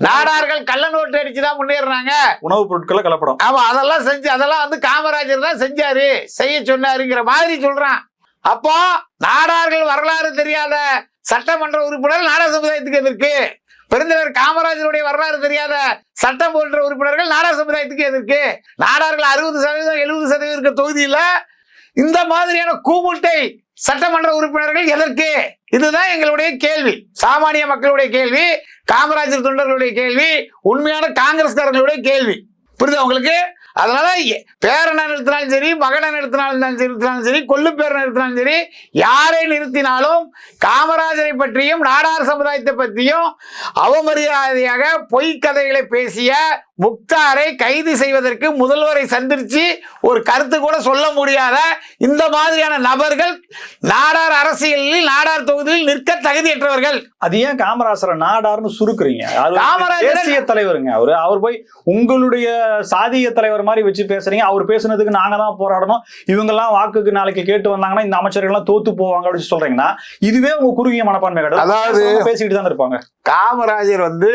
S1: நாடார்கள் கள்ள நோட்டு அடிச்சுதான் முன்னேறினாங்க,
S2: உணவுப் பொருட்களை கலப்படம்,
S1: ஆமா அதெல்லாம் செஞ்சு அதெல்லாம் வந்து காமராஜர் தான் செஞ்சாரு, செய்ய சொன்னாருங்கிற மாதிரி சொல்றான். அப்போ நாடார்கள் வரலாறு தெரியாத சட்டமன்ற உறுப்பினர் நாடார் சமுதாயத்துக்கு எதிர்க்கு, பெருந்தலைவர் காமராஜருடைய வரலாறு தெரியாத சட்டமன்ற உறுப்பினர்கள் நாடார் சமுதாயத்துக்கு எதிர்க்கு, நாடார்கள் 60% 70% இருக்க தொகுதியில இந்த மாதிரியான கூமுட்டை சட்டமன்ற உறுப்பினர்கள் எதற்கு? இதுதான் எங்களுடைய கேள்வி, சாமானிய மக்களுடைய கேள்வி, காமராஜர் தொண்டர்களுடைய கேள்வி, உண்மையான காங்கிரஸ்காரர்களுடைய கேள்வி. புரியுது உங்களுக்கு? அதனால பேரனை நிறுத்தினாலும் சரி, மகனை நிறுத்தினாலும் சரி, கொள்ளு பேரனை நிறுத்தினாலும் சரி, யாரை நிறுத்தினாலும் காமராஜரை பற்றியும் நாடார் சமுதாயத்தை பற்றியும் அவமரியாதையாக பொய்க்கதைகளை பேசிய முக்தாரை கைது செய்வதற்கு முதல்வரை சந்திச்சு ஒரு கருத்து கூட சொல்ல முடியாத இந்த மாதிரியான நபர்கள் நாடார் அரசியலில் நாடார் தொகுதியில் நிற்க தகுதியற்றவர்கள்.
S2: அது ஏன் காமராஜரை நாடார்னு சுருக்குறீங்க? தேசிய தலைவருங்க அவரு. அவர் போய் உங்களுடைய சாதிய தலைவர் மாதிரி வச்சு பேசுறீங்க. அவர் பேசுனதுக்கு நாங்க தான் போராடணும், இவங்க எல்லாம் வாக்குக்கு நாளைக்கு கேட்டு வந்தாங்கன்னா இந்த அமைச்சர்கள் எல்லாம் தோத்து போவாங்க அப்படின்னு சொல்றீங்கன்னா இதுவே உங்க குறுகிய மனப்பான்மை கிடையாது.
S1: அதாவது
S2: பேசிக்கிட்டு தான் இருப்பாங்க.
S1: காமராஜர் வந்து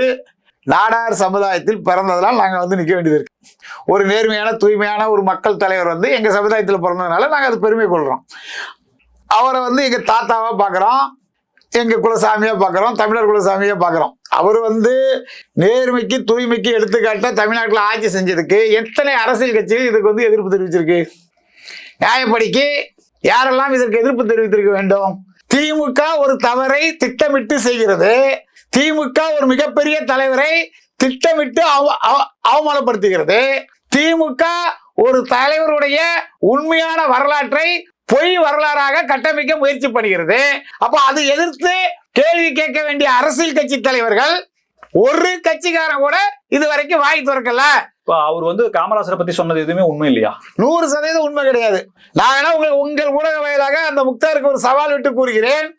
S1: நாடார் சமுதாயத்தில் பிறந்ததுனால நாங்க வந்து நிக்க வேண்டியது இருக்கு. ஒரு நேர்மையான தூய்மையான ஒரு மக்கள் தலைவர் வந்து எங்க சமுதாயத்தில் பிறந்ததுனால நாங்க அது பெருமை கொள்றோம். அவரை வந்து எங்க தாத்தாவா பாக்குறோம், எங்க குலசாமியா பாக்குறோம், தமிழர் குலசாமியா பாக்குறோம். அவர் வந்து நேர்மைக்கு தூய்மைக்கு எடுத்துக்காட்ட தமிழ்நாட்டில் ஆட்சி செஞ்சதுக்கு எத்தனை அரசியல் கட்சிகள் இதுக்கு வந்து எதிர்ப்பு தெரிவிச்சிருக்கு? நியாயப்படிக்கு யாரெல்லாம் இதற்கு எதிர்ப்பு தெரிவித்திருக்க வேண்டும்? திமுக ஒரு தவறை திட்டமிட்டு செய்கிறது, திமுக ஒரு மிகப்பெரிய தலைவரை திட்டமிட்டு அவமானப்படுத்துகிறது, திமுக ஒரு தலைவருடைய உண்மையான வரலாற்றை பொய் வரலாறாக கட்டமைக்க முயற்சி பண்ணுகிறது. அப்ப அதை எதிர்த்து கேள்வி கேட்க வேண்டிய அரசியல் கட்சி தலைவர்கள் ஒரு கட்சிக்காரன் கூட இது வரைக்கும் வாய் திறக்கல.
S2: அவர் வந்து காமராஜரை பத்தி சொன்னது எதுவுமே உண்மை இல்லையா?
S1: 100% உண்மை கிடையாது. நான் வேணா உங்கள் ஊடக வாயிலாக அந்த முக்தாருக்கு ஒரு சவால் விட்டு கூறுகிறேன்.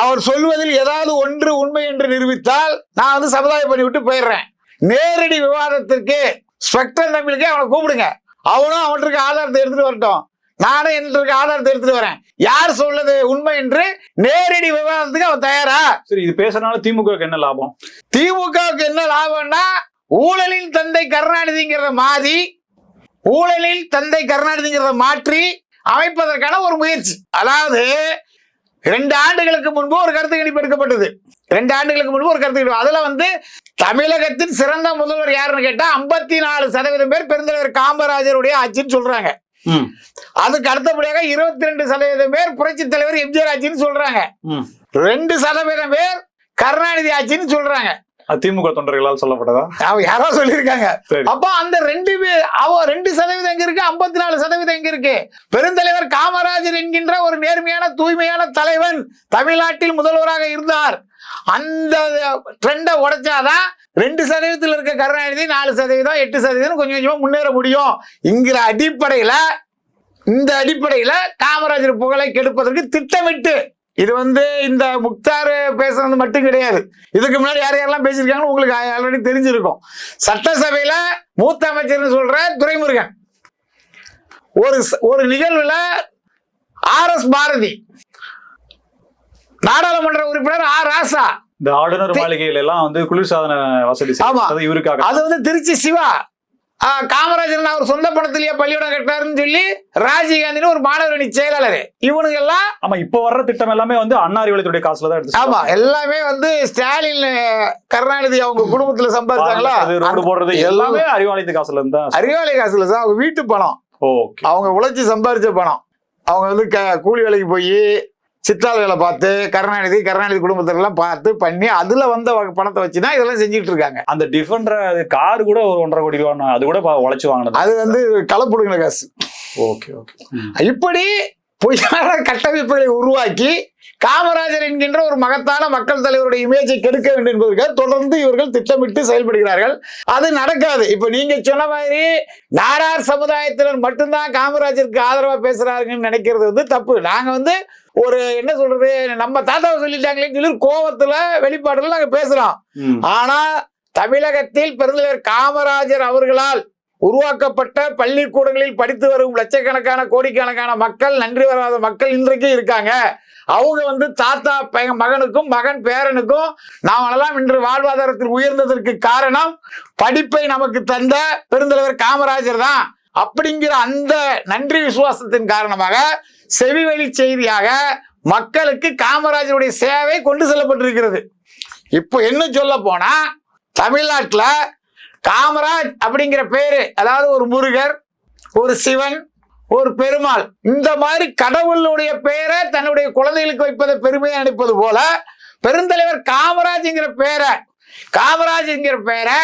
S1: அவர் சொல்வதில் ஏதாவது ஒன்று உண்மை என்று நிரூபித்தால் நான் வந்து சமுதாய பண்ணி விட்டு போயிடுறேன். நேரடி விவாதத்திற்கு ஸ்பெக்ட்ரம் தமிழுக்கே அவனை கூப்பிடுங்க, அவனும் அவனுக்கு ஆதாரத்தை எடுத்துட்டு வரட்டும், நானும் எனக்கு ஆதாரத்தை எடுத்துட்டு வரேன். யார் சொல்றது உண்மை என்று நேரடி விவாதத்துக்கு அவன் தயாரா?
S2: சரி, இது பேசுறதுனால திமுகவுக்கு என்ன லாபம்?
S1: திமுகவுக்கு என்ன லாபம்னா ஊழலின் தந்தை கருணாநிதிங்கிறத மாறி, ஊழலில் தந்தை கருணாநிதிங்கிறத மாற்றி அமைப்பதற்கான ஒரு முயற்சி. அதாவது 2 ஆண்டுகளுக்கு முன்பு ஒரு கருத்து கணிப்பு எடுக்கப்பட்டது. 2 ஆண்டுகளுக்கு முன்பு ஒரு கருத்து கணிப்பு. அதுல வந்து தமிழகத்தின் சிறந்த முதல்வர் யாருன்னு கேட்டா 54% பேர் பெருந்தலைவர் காமராஜருடைய ஆட்சின்னு சொல்றாங்க. அதுக்கு அடுத்தபடியாக 22% பேர் புரட்சி தலைவர் எம்ஜிஆர் ஆட்சின்னு சொல்றாங்க. 2% பேர் கருணாநிதி ஆட்சின்னு சொல்றாங்க.
S2: திமுக தொண்டர்களால் சொல்லப்பட்டதா?
S1: யாரோ சொல்லியிருக்காங்க. அப்ப அந்த 2% எங்க இருக்கு, 54% எங்க இருக்கு? பெருந்தலைவர் காமராஜர் என்கின்ற ஒரு நேர்மையான தூய்மையான தலைவன் தமிழ்நாட்டில் முதல்வராக இருந்தார். அந்த ட்ரெண்டை உடைச்சாதான் 2% இருக்க கருணாநிதி 4%, 8% கொஞ்சம் கொஞ்சமா முன்னேற முடியும். இங்கிற அடிப்படையில, இந்த அடிப்படையில காமராஜர் புகழை கெடுப்பதற்கு திட்டமிட்டு, இது வந்து இந்த முக்தார் பேசுறது மட்டும் கிடையாது, இதுக்கு முன்னாடி யாரெல்லாம் பேசியிருக்காங்கன்னு உங்களுக்கு ஆல்ரெடி தெரிஞ்சிருக்கும். சட்டசபையில மூத்த அமைச்சர்னு சொல்ற துரைமுருகன் ஒரு நிகழ்வுல ஆர்.எஸ். பாரதி, நாடாளுமன்ற உறுப்பினர் ஆர். ராசா,
S2: இந்த ஆளுநர் மாளிகையில எல்லாம் வந்து குளிர்சாதன வசதி செய்யறது இவருக்காக.
S1: அது வந்து திருச்சி சிவா, காமராஜர் அவர் சொந்த பணத்திலேயே பள்ளியோட கட்டாருன்னு சொல்லி ராஜீவ்காந்தின்னு ஒரு மாணவர் அணி செயலாளர், இவனுங்க எல்லாம்.
S2: ஆமா, இப்ப வர்ற திட்டம் எல்லாமே வந்து அண்ணா அறிவாலயத்துடைய காசுல தான் எடுத்து.
S1: ஆமா, எல்லாமே வந்து ஸ்டாலின் கருணாநிதி அவங்க குடும்பத்துல சம்பாதிச்சாங்களா,
S2: ரோடு போடுறது எல்லாமே அறிவாலயத்து காசுல இருந்தா.
S1: அறிவாலய காசுல தான், அவங்க வீட்டு பணம், அவங்க உழைச்சி சம்பாதிச்ச பணம். அவங்க வந்து கூலி வேலைக்கு போய் சித்தாள் வேலை பார்த்து கருணாநிதி குடும்பத்துல எல்லாம் பார்த்து பண்ணி அதுல வந்த பணத்தை வச்சுதான் இதெல்லாம் செஞ்சுட்டு இருக்காங்க.
S2: அந்த டிஃபெண்டர் கார் கூட ஒரு 1.5 கோடி ரூபா, அது கூட உழைச்சு வாங்கினது.
S1: அது வந்து கலப்புடுங்கிற காசு.
S2: Okay okay.
S1: இப்படி பொய்யான கட்டமைப்புகளை உருவாக்கி காமராஜர் என்கின்ற ஒரு மகத்தான மக்கள் தலைவருடைய இமேஜை கெடுக்க வேண்டும் என்பதற்காக தொடர்ந்து இவர்கள் திட்டமிட்டு செயல்படுகிறார்கள். அது நடக்காது. இப்ப நீங்க சொன்ன மாதிரி நாடார் சமுதாயத்தினர் மட்டும்தான் காமராஜருக்கு ஆதரவா பேசுறாருன்னு நினைக்கிறது வந்து தப்பு. நாங்க வந்து ஒரு என்ன சொல்றது, நம்ம தாத்தாவை சொல்லிட்டாங்களேன்னு சொல்லி கோபத்துல வெளிப்பாடுகள் நாங்க பேசுறோம். ஆனா தமிழகத்தில் பெருந்தலைவர் காமராஜர் அவர்களால் உருவாக்கப்பட்ட பள்ளிக்கூடங்களில் படித்து வரும் லட்சக்கணக்கான கோடிக்கணக்கான மக்கள், நன்றி வராத மக்கள் இன்றைக்கு இருக்காங்க. அவங்க வந்து தாத்தா மகனுக்கும் மகன் பேரனுக்கும் நாமெல்லாம் இன்று வாழ்வாதாரத்தில் உயர்ந்ததற்கு காரணம் படிப்பை நமக்கு தந்த பெருந்தலைவர் காமராஜர் தான். அப்படிங்கிற அந்த நன்றி விசுவாசத்தின் காரணமாக செவிவழி செய்தியாக மக்களுக்கு காமராஜருடைய சேவை கொண்டு செல்லப்பட்டிருக்கிறது. இப்போ என்ன சொல்ல போனா, தமிழ்நாட்டுல காமராஜ் அப்படிங்கிற பேரு, அதாவது ஒரு முருகர், ஒரு சிவன், ஒரு பெருமாள், இந்த மாதிரி கடவுளுடைய பெயரை தன்னுடைய குழந்தைகளுக்கு வைப்பதை பெருமையை நினைப்பது போல பெருந்தலைவர் காமராஜ்ங்கிற பேரை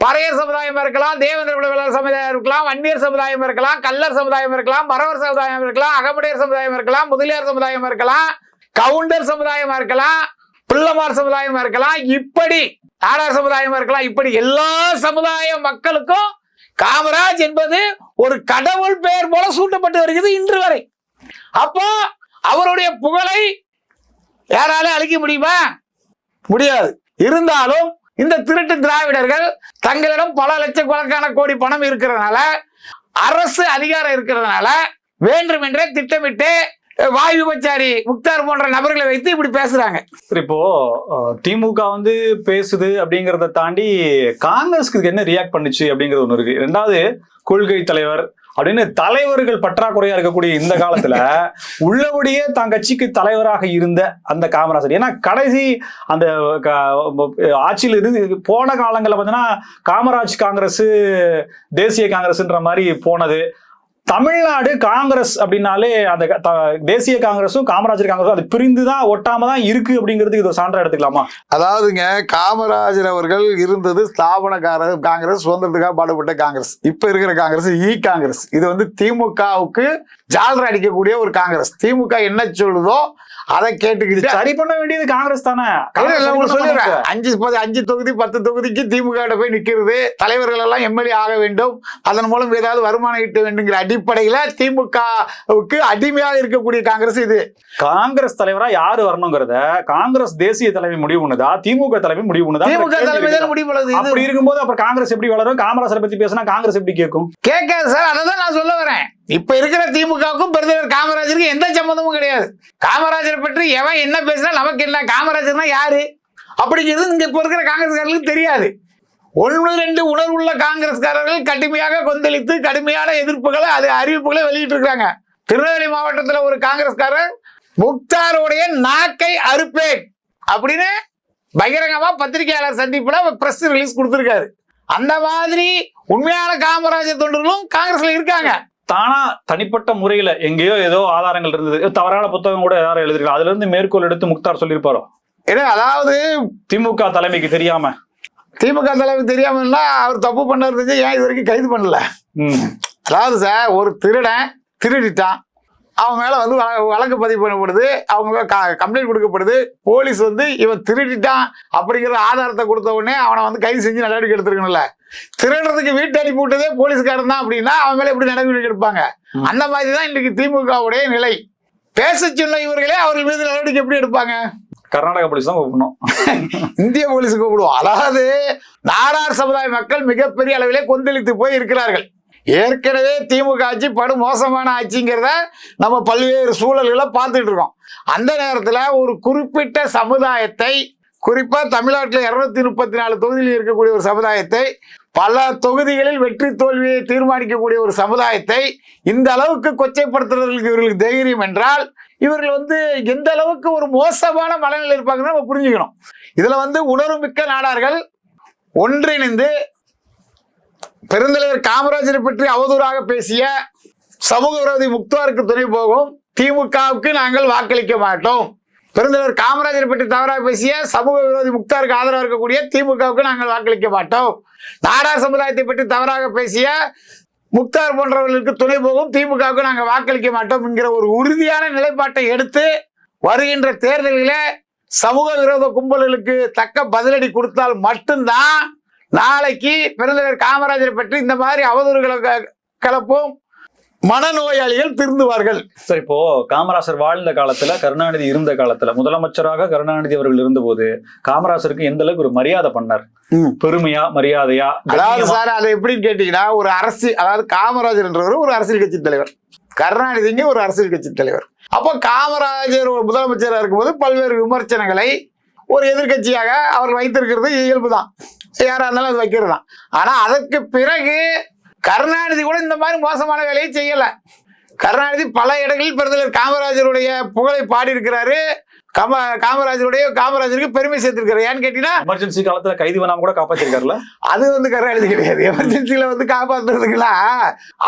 S1: பறையர் சமுதாயம் இருக்கலாம், தேவேந்திர சமுதாயம் இருக்கலாம், வன்னியர் சமுதாயம் இருக்கலாம், கல்லர் சமுதாயம் இருக்கலாம், மறவர் சமுதாயம் இருக்கலாம், அகமுடையர் சமுதாயம் இருக்கலாம், முதலியார் சமுதாயம் இருக்கலாம், கவுண்டர் சமுதாயம் இருக்கலாம், பிள்ளமார் சமுதாயம் இருக்கலாம், இப்படி நாடார் சமுதாயம் இருக்கலாம், இப்படி எல்லா சமுதாய மக்களுக்கும் காமராஜ் என்பது ஒரு கடவுள் பெயர் போல சூட்டப்பட்டு வருகிறது இன்று வரை. அப்போ அவருடைய புகழை யாரால அழிக்க முடியுமா? முடியாது. இருந்தாலும் இந்த திருட்டு திராவிடர்கள் தங்களிடம் பல லட்சக்கணக்கான கோடி பணம் இருக்கிறதுனால, அரசு அதிகாரம் இருக்கிறதுனால வேண்டுமென்றே திட்டமிட்டு வாயு விபச்சாரி முக்தார் போன்ற நபர்களை வைத்து இப்படி பேசுறாங்க.
S2: இப்போ திமுக வந்து பேசுது அப்படிங்கறத தாண்டி காங்கிரஸ்க்கு என்ன ரியாக்ட் பண்ணுச்சு அப்படிங்கிறது ஒண்ணு இருக்கு. ரெண்டாவது, கொள்கை தலைவர் அப்படின்னு தலைவர்கள் பற்றாக்குறையா இருக்கக்கூடிய இந்த காலத்துல உள்ளபடியே தான் கட்சிக்கு தலைவராக இருந்த அந்த காமராஜர், ஏன்னா கடைசி அந்த ஆட்சியில் இருந்து போன காலங்களில் பார்த்தீங்கன்னா காமராஜ் காங்கிரஸ், தேசிய காங்கிரஸ்ன்ற மாதிரி போனது. தமிழ்நாடு காங்கிரஸ் அப்படின்னாலே அந்த தேசிய காங்கிரஸும் காமராஜர் காங்கிரஸும் அது பிரிந்துதான் ஒட்டாம தான் இருக்கு அப்படிங்கிறதுக்கு இது ஒரு சான்றா எடுத்துக்கலாமா?
S1: அதாவதுங்க, காமராஜர் அவர்கள் இருந்தது ஸ்தாபன காங்கிரஸ், சுதந்திரத்துக்காக பாடுபட்ட காங்கிரஸ். இப்ப இருக்கிற காங்கிரஸ் காங்கிரஸ். இது வந்து திமுகவுக்கு ஜால்ரா அடிக்கக்கூடிய ஒரு காங்கிரஸ். திமுக என்ன சொல்லுதோ அதை கேட்டுக்கிட்டு
S2: சரி பண்ண வேண்டியது காங்கிரஸ் தானே.
S1: 5 தொகுதி 10 தொகுதிக்கு திமுக போய் நிக்கிறது, தலைவர்கள் எல்லாம் எம்எல்ஏ ஆக வேண்டும், அதன் மூலம் ஏதாவது வருமானம் ஈட்ட வேண்டுங்கிற அடிப்படையில திமுகவுக்கு அடிமையாக இருக்கக்கூடிய காங்கிரஸ் இது.
S2: காங்கிரஸ் தலைவரா யாரு வரணுங்கிறத காங்கிரஸ் தேசிய தலைமை முடிவு பண்ணுதா, திமுக தலைமை முடிவு பண்ணுதா?
S1: திமுக தலைமை தான் முடிவு பண்ணுது.
S2: அப்படி இருக்கும்போது அப்புறம் காங்கிரஸ் எப்படி வளரும்? காமராஜரை பத்தி பேசினா காங்கிரஸ் எப்படி கேட்கும்?
S1: கேட்காது சார். அதான் நான் சொல்ல வரேன். இப்ப இருக்கிற திமுகவுக்கும் பெருந்தலைவர் காமராஜருக்கு எந்த சம்பந்தமும் கிடையாது. காமராஜரை பற்றி எவன் என்ன பேசினா நமக்கு என்ன, காமராஜர்னா யாரு அப்படிங்கிறது இங்க இப்ப இருக்கிற காங்கிரஸ்காரர்களுக்கு தெரியாது. 1-2 உணர்வுள்ள காங்கிரஸ்காரர்கள் கடுமையாக கொந்தளித்து கடுமையான எதிர்ப்புகளை, அறிவிப்புகளை வெளியிட்டு இருக்காங்க. திருநெல்வேலி மாவட்டத்தில் ஒரு காங்கிரஸ்காரர் முக்தாருடைய நாக்கை அறுப்பேன் அப்படின்னு பகிரங்கமா பத்திரிகையாளர் சந்திப்புல பிரஸ் ரிலீஸ் கொடுத்திருக்காரு. அந்த மாதிரி உண்மையான காமராஜர் தொண்டர்களும் காங்கிரஸ்ல இருக்காங்க.
S2: தானா தனிப்பட்ட முறையில எங்கேயோ ஏதோ ஆதாரங்கள் இருந்தது, தவறான புத்தகம் கூட யாரும் எழுதிருக்கலாம், அதுல இருந்து மேற்கோள் எடுத்து முக்தார் சொல்லியிருப்பாரோ?
S1: ஏன்னா அதாவது
S2: திமுக தலைமைக்கு தெரியாம
S1: அவர் தப்பு பண்ணது ஏன் இது வரைக்கும் கைது பண்ணல? அதாவது சார், ஒரு திருடன் திருடிட்டான், அவன் மேல வந்து வழக்கு பதிவு பண்ணப்படுது, அவங்க கம்ப்ளைண்ட் கொடுக்கப்படுது. போலீஸ் வந்து இவன் திருடிட்டான் அப்படிங்கிற ஆதாரத்தை கொடுத்த உடனே அவனை வந்து கைது செஞ்சு நடவடிக்கை எடுத்துருக்கணும்ல. திருடுறதுக்கு வீட்டு அனுப்பி விட்டதே போலீஸ்காரன் தான் அப்படின்னா அவன் மேல எப்படி நடவடிக்கை எடுப்பாங்க? அந்த மாதிரி தான் இன்றைக்கு திமுகவுடைய நிலை. பேச சொன்ன இவர்களே அவர்கள் மீது நடவடிக்கை எப்படி எடுப்பாங்க?
S2: கர்நாடக போலீஸ் தான் கூப்பிடணும்,
S1: இந்திய போலீஸ் கூப்பிடுவோம். அதாவது நாடார் சமுதாய மக்கள் மிகப்பெரிய அளவிலே கொந்தளித்து போய் இருக்கிறார்கள். ஏற்கனவே திமுக ஆட்சி படு மோசமான ஆட்சிங்கிறத நம்ம பல்வேறு சூழல்களை பார்த்துட்டு இருக்கோம். அந்த நேரத்தில் ஒரு குறிப்பிட்ட சமுதாயத்தை, குறிப்பா தமிழ்நாட்டில் 234 தொகுதியில் இருக்கக்கூடிய ஒரு சமுதாயத்தை, பல தொகுதிகளில் வெற்றி தோல்வியை தீர்மானிக்கக்கூடிய ஒரு சமுதாயத்தை இந்த அளவுக்கு கொச்சைப்படுத்துறதுக்கு இவர்களுக்கு தைரியம் என்றால், இவர்கள் எந்த அளவுக்கு ஒரு மோசமான மனநிலை இருப்பாங்கன்னு நம்ம புரிஞ்சுக்கணும். இதுல உணர்வுமிக்க நாடார்கள் ஒன்றிணைந்து பெருந்தலைவர் காமராஜரை பற்றி அவதூறாக பேசிய சமூக விரோதி முக்தாருக்கு துணை போகும் திமுகவுக்கு நாங்கள் வாக்களிக்க மாட்டோம், பெருந்தலைவர் காமராஜரை பற்றி தவறாக பேசிய சமூக விரோதி முக்தாருக்கு ஆதரவாக இருக்கக்கூடிய திமுகவுக்கு நாங்கள் வாக்களிக்க மாட்டோம், நாடார் சமுதாயத்தை பற்றி தவறாக பேசிய முக்தார் போன்றவர்களுக்கு துணை போகும் திமுகவுக்கு நாங்கள் வாக்களிக்க மாட்டோம் என்கிற ஒரு உறுதியான நிலைப்பாட்டை எடுத்து வருகின்ற தேர்தலில் சமூக விரோத கும்பல்களுக்கு தக்க பதிலடி கொடுத்தால் மட்டும்தான் நாளைக்கு பெருந்தலைவர் காமராஜரை பற்றி இந்த மாதிரி அவதூறுகளை கலப்பும் மனநோயாளிகள் திருந்துவார்கள்.
S2: சார், இப்போ காமராஜர் வாழ்ந்த காலத்துல, கருணாநிதி இருந்த காலத்துல, முதலமைச்சராக கருணாநிதி அவர்கள் இருந்தபோது காமராஜருக்கு எந்த அளவுக்கு ஒரு மரியாதை பண்ணார்? பெருமையா, மரியாதையா?
S1: அதாவது சார், அதை எப்படின்னு கேட்டீங்கன்னா, ஒரு அரசியல், அதாவது காமராஜர் என்றவர் ஒரு அரசியல் கட்சி தலைவர், கருணாநிதிங்க ஒரு அரசியல் கட்சி தலைவர். அப்போ காமராஜர் ஒரு முதலமைச்சராக இருக்கும்போது பல்வேறு விமர்சனங்களை ஒரு எதிர்கட்சியாக அவர் வைத்திருக்கிறது இயல்பு தான், யாரா இருந்தாலும் அது வைக்கிறது தான். ஆனா அதற்கு பிறகு கருணாநிதி கூட இந்த மாதிரி மோசமான வேலையை செய்யல. கருணாநிதி பல இடங்களில் பெருந்தலைவர் காமராஜருடைய புகழை பாடி இருக்கிறாரு, காமராஜருக்கு பெருமை சேர்த்திருக்காரு. ஏன்னு கேட்டீங்கன்னா,
S2: எமர்ஜென்சி காலத்துல கைது பண்ணாம கூட காப்பாற்றிருக்காருல.
S1: அது கருணாநிதி கிடையாது. எமர்ஜென்சில காப்பாத்துறதுக்குலாம்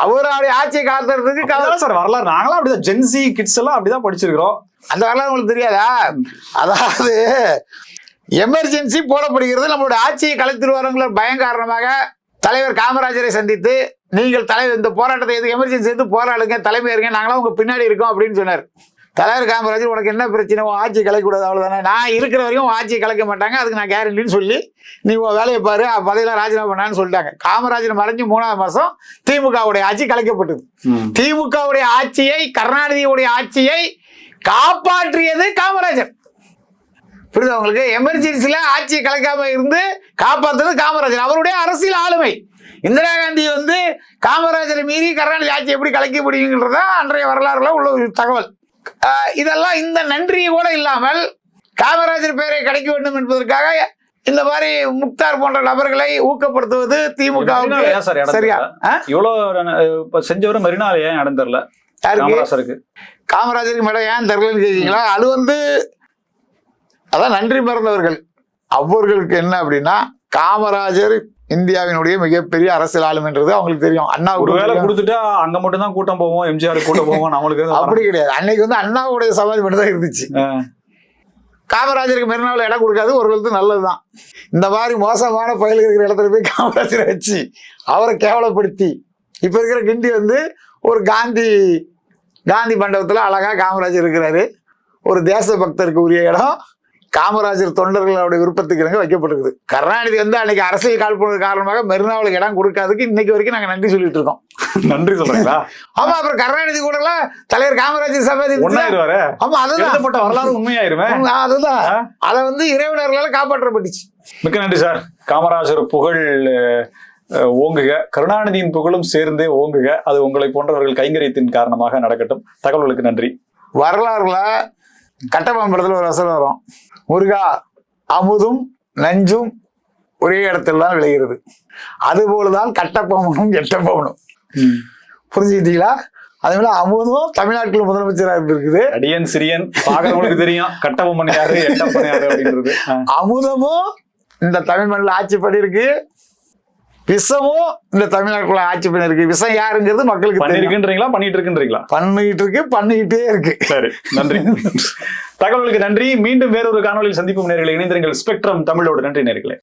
S1: அவருடைய ஆட்சியை காத்துறதுக்கு
S2: சார் வரலாறு நாங்களாம் அப்படிதான், ஜென்சி கிட்ஸ் எல்லாம் அப்படிதான் படிச்சிருக்கிறோம்.
S1: அந்த வரலாறு உங்களுக்கு தெரியாதா? அதாவது எமர்ஜென்சி போடப்படுகிறது நம்மளுடைய ஆட்சியை கலைத்திருவாருங்கிற பயம் காரணமாக தலைவர் காமராஜரை சந்தித்து, நீங்கள் தலைவர் இந்த போராட்டத்தை எது எமர்ஜென்சி எடுத்து போராடுங்க, தலைமை இருங்க, நாங்களாம் உங்க பின்னாடி இருக்கோம் அப்படின்னு சொன்னார். தலைவர் காமராஜர், உனக்கு என்ன பிரச்சனை, உன் ஆட்சி கலைக்கூடாது, அவ்வளவுதானே, நான் இருக்கிற வரைக்கும் ஆட்சியை கலைக்க மாட்டாங்க, அதுக்கு நான் கேரண்டின்னு சொல்லி நீ வேலையை பாரு, பதவியெல்லாம் ராஜினாமா பண்ணான்னு சொல்லிட்டாங்க. காமராஜர் மறைஞ்சு 3ஆவது மாசம் திமுகவுடைய ஆட்சி கலைக்கப்பட்டது. திமுகவுடைய ஆட்சியை, கருணாநிதியுடைய ஆட்சியை காப்பாற்றியது காமராஜர். புரியுது உங்களுக்கு? எமர்ஜென்சில ஆட்சியை கலைக்காம இருந்து காப்பாற்றுறது காமராஜர், அவருடைய அரசியல் ஆளுமை. இந்திரா காந்தி காமராஜரை மீறி கருணாநிதி ஆட்சி எப்படி கலைக்க முடியுங்கிறதா அன்றைய வரலாறுல உள்ள ஒரு தகவல். இதெல்லாம் இந்த நன்றியை கூட இல்லாமல் காமராஜர் பெயரை கிடைக்க வேண்டும் என்பதற்காக இந்த மாதிரி முக்தார் போன்ற நபர்களை ஊக்கப்படுத்துவது திமுக சரியா?
S2: இவ்வளவு செஞ்சவரை மறுநாள் ஏன் இடம் தெரியல காமராஜருக்கு?
S1: காமராஜருக்கு மேடம் ஏன் தெரியலன்னு கேட்டீங்களா? அது அதான் நன்றி மறந்தவர்கள். அவர்களுக்கு என்ன அப்படின்னா, காமராஜர் இந்தியாவினுடைய மிகப்பெரிய அரசியல் ஆளுமைன்றது அவங்களுக்கு தெரியும். அண்ணா
S2: ஒரு வேலை கொடுத்துட்டா அங்க மட்டும் தான் கூட்டம் போவோம், எம்ஜிஆர் கூட்டம் போவோம், நம்மளுக்கு
S1: அப்படி கிடையாது. அன்னைக்கு அண்ணாவுடைய சமாதி மட்டும் தான் இருந்துச்சு. காமராஜருக்கு மெரினாவில் இடம் கொடுக்காது ஒரு நல்லதுதான். இந்த மாதிரி மோசமான பயிர்கள் இருக்கிற இடத்துல போய் காமராஜரை வச்சு அவரை கேவலப்படுத்தி, இப்ப இருக்கிற கிண்டி ஒரு காந்தி மண்டபத்துல அழகா காமராஜர் இருக்கிறாரு. ஒரு தேச பக்தருக்கு உரிய இடம் காமராஜர் தொண்டர்களுடைய விருப்பத்துக்கு இறங்க வைக்கப்பட்டிருக்குது. கருணாநிதி அன்னைக்கு அரசியல் காழ்ப்புணர்வு காரணமாக மெரினாவுக்கு இடம் கொடுக்காதுக்கு இன்னைக்கு வரைக்கும் நாங்க நன்றி சொல்லிட்டு இருக்கோம்.
S2: நன்றி சொல்றீங்களா?
S1: ஆமா, அப்புறம் கருணாநிதி கூட எல்லாம் தலைவர் காமராஜர் சமாதி. ஆமா, அதுதான்
S2: வரலாறு உண்மையாயிருமே.
S1: அதுதான் அதை இறைவனர்களால காப்பாற்றப்பட்டுச்சு.
S2: மிக்க நன்றி சார். காமராஜர் புகழ் ஓங்குக, கருணாநிதியின் புகழும் சேர்ந்து ஓங்குக. அது உங்களை போன்றவர்கள் கைங்கரியத்தின் காரணமாக நடக்கட்டும். தகவல்களுக்கு நன்றி.
S1: வரலாறுல கட்டபொம்மன் படத்துல ஒரு வசனம் வரும், முருகா அமுதும் நஞ்சும் ஒரே இடத்துல தான் விளைகிறது, அதுபோலதான் கட்டபொம்மனும் எட்டபொம்மனும். புரிஞ்சுக்கிட்டீங்களா? அதே போல அமுதும் தமிழ்நாட்டில் முதலமைச்சராக இருந்திருக்குது.
S2: அடியன் சிறியன் பாக்குறவங்களுக்கு தெரியும் கட்டபொம்மன் யாரு, எட்டப்பன் யாரு அப்படின்றது.
S1: அமுதமும் இந்த தமிழ் மண்ணில் ஆட்சி பண்ணிருக்கு, விஷமும் இந்த தமிழ்நாட்டுக்குள்ள ஆட்சி பண்ணிருக்கு. விஷம் யாருங்கிறது மக்களுக்கு
S2: பண்ணிருக்குன்றீங்களா, பண்ணிட்டு இருக்குன்றீங்களா?
S1: பண்ணிக்கிட்டே இருக்கு.
S2: சரி, நன்றி. தகவலுக்கு நன்றி. மீண்டும் வேறொரு காணொலியில் சந்திப்பும் நேயர்களை. இணைந்திருங்கள் ஸ்பெக்ட்ரம் தமிழோடு. நன்றி நேயர்களே.